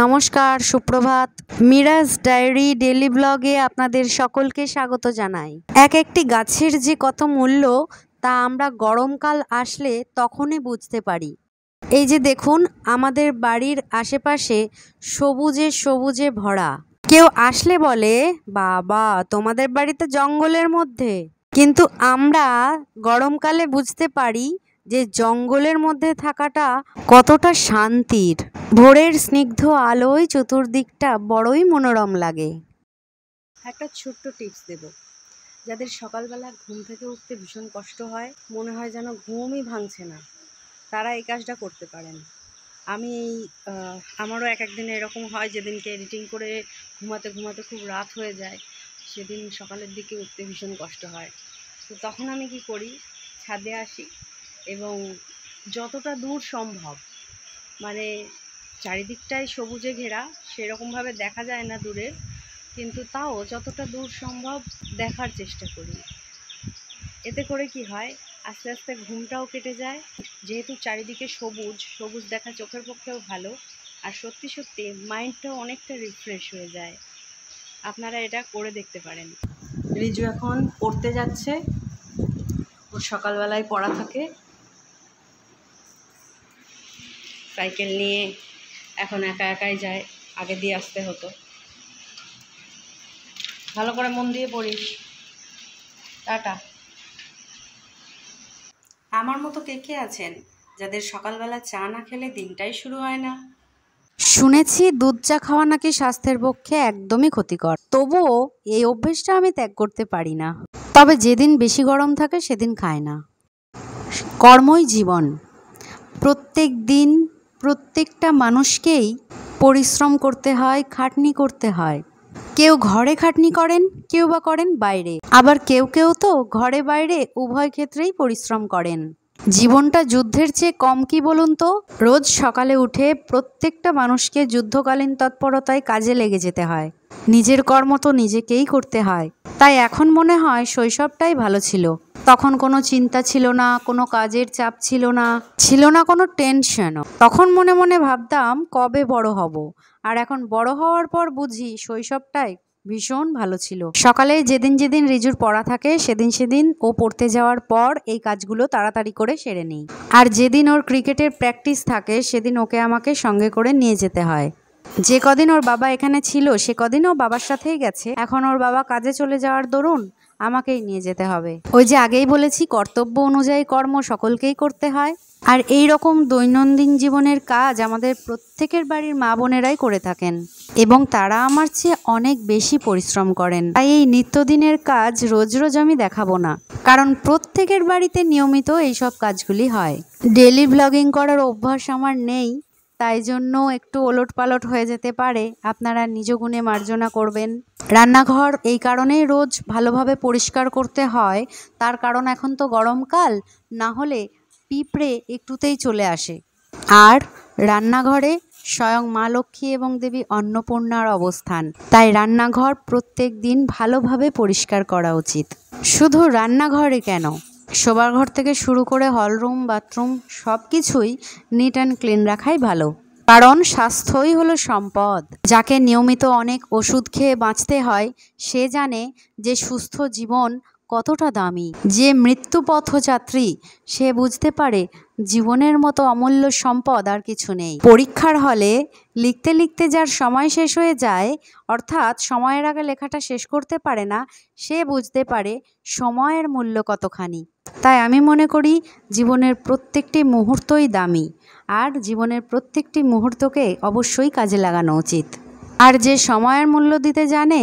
নমস্কার, সুপ্রভাত। Miraj diary daily ব্লগে আপনাদের সকলকে স্বাগত জানাই। একটি গাছের যে কত মূল্য তা আমরা গরমকাল আসলে তখনই বুঝতে পারি। এই যে দেখুন, আমাদের বাড়ির আশেপাশে সবুজে সবুজে ভরা। কেউ আসলে বলে, বাবা তোমাদের বাড়ি তো জঙ্গলের মধ্যে। কিন্তু আমরা গরমকালে বুঝতে পারি যে জঙ্গলের মধ্যে থাকাটা কতটা শান্তির। ভোরের স্নিগ্ধ আলোয় চতুর্দিকটা বড়ই মনোরম লাগে। একটা ছোট্ট টিপস দেব, যাদের সকালবেলা ঘুম থেকে উঠতে ভীষণ কষ্ট হয়, মনে হয় যেন ঘুমই ভাঙছে না, তারা এই কাজটা করতে পারেন। আমি আমারও এক একদিনে এরকম হয়, যেদিনকে এডিটিং করে ঘুমাতে ঘুমাতে খুব রাত হয়ে যায়, সেদিন সকালের দিকে উঠতে ভীষণ কষ্ট হয়। তো তখন আমি কি করি, ছাদে আসি এবং যতটা দূর সম্ভব, মানে চারিদিকটাই সবুজে ঘেরা, সেরকমভাবে দেখা যায় না দূরের, কিন্তু তাও যতটা দূর সম্ভব দেখার চেষ্টা করি। এতে করে কি হয়, আস্তে আস্তে ঘুমটাও কেটে যায়, যেহেতু চারিদিকে সবুজ সবুজ দেখা চোখের পক্ষেও ভালো, আর সত্যি সত্যি মাইন্ডটাও অনেকটা রিফ্রেশ হয়ে যায়। আপনারা এটা করে দেখতে পারেন। রিজু এখন পড়তে যাচ্ছে, ওর সকালবেলায় পড়া থাকে। সাইকেল নিয়ে এখন একা একাই যায়, আগে দিয়ে আসতে হতো। ভালো করে মন দিয়ে পড়িস। টাটা। আমার মতো কে কে আছেন যাদের সকালবেলা চা না খেলে দিনটাই শুরু হয় না? শুনেছি দুধ চা খাওয়া নাকি স্বাস্থ্যের পক্ষে একদমই ক্ষতিকর, তবুও এই অভ্যেসটা আমি ত্যাগ করতে পারি না। তবে যেদিন বেশি গরম থাকে সেদিন খাই না। কর্মই জীবন। প্রত্যেক দিন প্রত্যেকটা মানুষকেই পরিশ্রম করতে হয়, খাটনি করতে হয়। কেউ ঘরে খাটনি করেন, কেউ বা করেন বাইরে, আবার কেউ কেউ তো ঘরে বাইরে উভয় ক্ষেত্রেই পরিশ্রম করেন। জীবনটা যুদ্ধের চেয়ে কম কি বলুন তো? রোজ সকালে উঠে প্রত্যেকটা মানুষকে যুদ্ধকালীন তৎপরতায় কাজে লেগে যেতে হয়। নিজের কর্ম তো নিজেকেই করতে হয়। তাই এখন মনে হয় শৈশবটাই ভালো ছিল। তখন কোনো চিন্তা ছিল না, কোনো কাজের চাপ ছিল না, ছিল না কোনো টেনশনও। তখন মনে মনে ভাবতাম কবে বড় হব, আর এখন বড় হওয়ার পর বুঝি শৈশবটাই ভীষণ ভালো ছিল। সকালে যেদিন যেদিন রিজুর পড়া থাকে সেদিন সেদিন ও পড়তে যাওয়ার পর এই কাজগুলো তাড়াতাড়ি করে সেরে নিই। আর যেদিন ওর ক্রিকেটের প্র্যাকটিস থাকে সেদিন ওকে আমাকে সঙ্গে করে নিয়ে যেতে হয়। যে কদিন ওর বাবা এখানে ছিল সে কদিন ও বাবার সাথেই গেছে, এখন ওর বাবা কাজে চলে যাওয়ার দরুন আমাকেই নিয়ে যেতে হবে। ওই যে আগেই বলেছি, কর্তব্য অনুযায়ী কর্ম সকলকেই করতে হয়। আর এই রকম দৈনন্দিন জীবনের কাজ আমাদের প্রত্যেকের বাড়ির মা বোনেরাই করে থাকেন, এবং তারা আমার চেয়ে অনেক বেশি পরিশ্রম করেন। তাই এই নিত্যদিনের কাজ রোজ রোজ আমি দেখাবো না, কারণ প্রত্যেকের বাড়িতে নিয়মিত এইসব কাজগুলি হয়। ডেলি ব্লগিং করার অভ্যাস আমার নেই, তাই জন্য একটু ওলট পালট হয়ে যেতে পারে, আপনারা নিজ গুণে মার্জনা করবেন। রান্নাঘর এই কারণেই রোজ ভালোভাবে পরিষ্কার করতে হয়, তার কারণ এখন তো গরমকাল, না হলে পিঁপড়ে একটুতেই চলে আসে। আর রান্নাঘরে স্বয়ং মা লক্ষ্মী এবং দেবী অন্নপূর্ণার অবস্থান, তাই রান্নাঘর প্রত্যেক দিন ভালোভাবে পরিষ্কার করা উচিত। শুধু রান্নাঘরে কেন, শোবার ঘর থেকে শুরু করে হলরুম, বাথরুম সব কিছুই নিট অ্যান্ড ক্লিন রাখাই ভালো, কারণ স্বাস্থ্যই হলো সম্পদ। যাকে নিয়মিত অনেক ওষুধ খেয়ে বাঁচতে হয় সে জানে যে সুস্থ জীবন কতটা দামি। যে মৃত্যুপথযাত্রী সে বুঝতে পারে জীবনের মতো অমূল্য সম্পদ আর কিছু নেই। পরীক্ষার হলে লিখতে লিখতে যার সময় শেষ হয়ে যায়, অর্থাৎ সময়ের আগে লেখাটা শেষ করতে পারে না, সে বুঝতে পারে সময়ের মূল্য কতখানি। তাই আমি মনে করি জীবনের প্রত্যেকটি মুহূর্তই দামি, আর জীবনের প্রত্যেকটি মুহূর্তকে অবশ্যই কাজে লাগানো উচিত। আর যে সময়ের মূল্য দিতে জানে,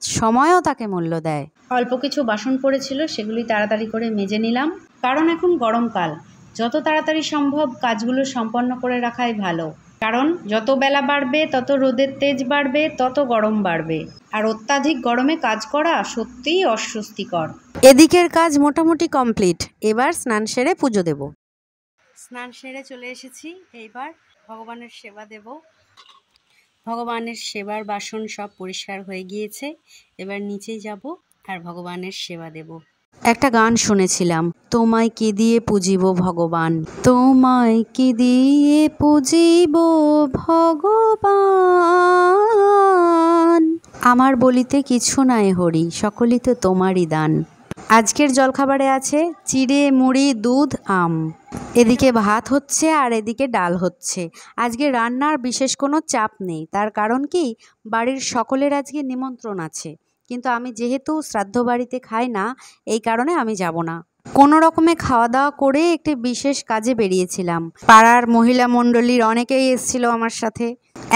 সময়ও তাকে মূল্য দেয়। অল্প কিছু বাসন পড়েছিল, সেগুলি তাড়াতাড়ি করে মেজে নিলাম, কারণ এখন গরমকাল, যত তাড়াতাড়ি সম্ভব কাজগুলো সম্পন্ন করে রাখাই ভালো। কারণ যত বেলা বাড়বে তত রোদের তেজ বাড়বে, তত গরম বাড়বে, আর অত্যাধিক গরমে কাজ করা সত্যিই অস্বস্তিকর। এদিকের কাজ মোটামুটি কমপ্লিট, এবার স্নান সেরে পুজো দেব। স্নান সেরে চলে এসেছি, এইবার ভগবানের সেবা দেব। ভগবানের সেবার বাসন সব পরিষ্কার হয়ে গিয়েছে, এবার নিচে যাব আর ভগবানের সেবা দেব। একটা গান শুনেছিলাম, তোমায় কি দিয়ে পুজিব ভগবান, তোমায় কি দিয়ে পুজিব ভগবান, আমার বলিতে কিছু নাই হরি, সকলই তো তোমারই দান। আজকের জলখাবারে আছে চিড়ে, মুড়ি, দুধ, আম। এদিকে ভাত হচ্ছে আর এদিকে ডাল হচ্ছে। আজকে রান্নার বিশেষ কোনো চাপ নেই, তার কারণ কি, বাড়ির সকলের আজকে নিমন্ত্রণ আছে, কিন্তু আমি যেহেতু শ্রাদ্ধ বাড়িতে খাই না, এই কারণে আমি যাব না। কোনো রকমে খাওয়া দাওয়া করে একটি বিশেষ কাজে বেরিয়েছিলাম। পাড়ার মহিলা মণ্ডলীর অনেকেই এসেছিল আমার সাথে,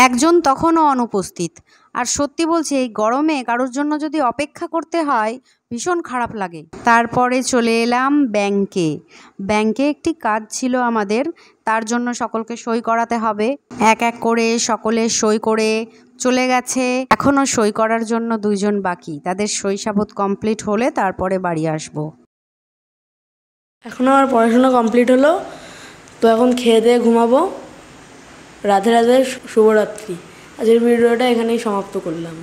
একজন তখনও অনুপস্থিত। আর সত্যি বলছি, এই গরমে কারোর জন্য যদি অপেক্ষা করতে হয় ভীষণ খারাপ লাগে। তারপরে চলে এলাম ব্যাংকে। ব্যাংকে একটি কাজ ছিল আমাদের, তার জন্য সকলকে সই করাতে হবে। এক এক করে সকলে সই করে চলে গেছে। এখনও সই করার জন্য 2 জন বাকি, তাদের সই সাবুত কমপ্লিট হলে তারপরে বাড়ি আসবো। এখন আমার পড়াশোনা কমপ্লিট হলো, তো এখন খেয়ে দিয়ে ঘুমাবো। রাধে রাধে, শুভরাত্রি। আজকের ভিডিওটা এখানেই সমাপ্ত করলাম।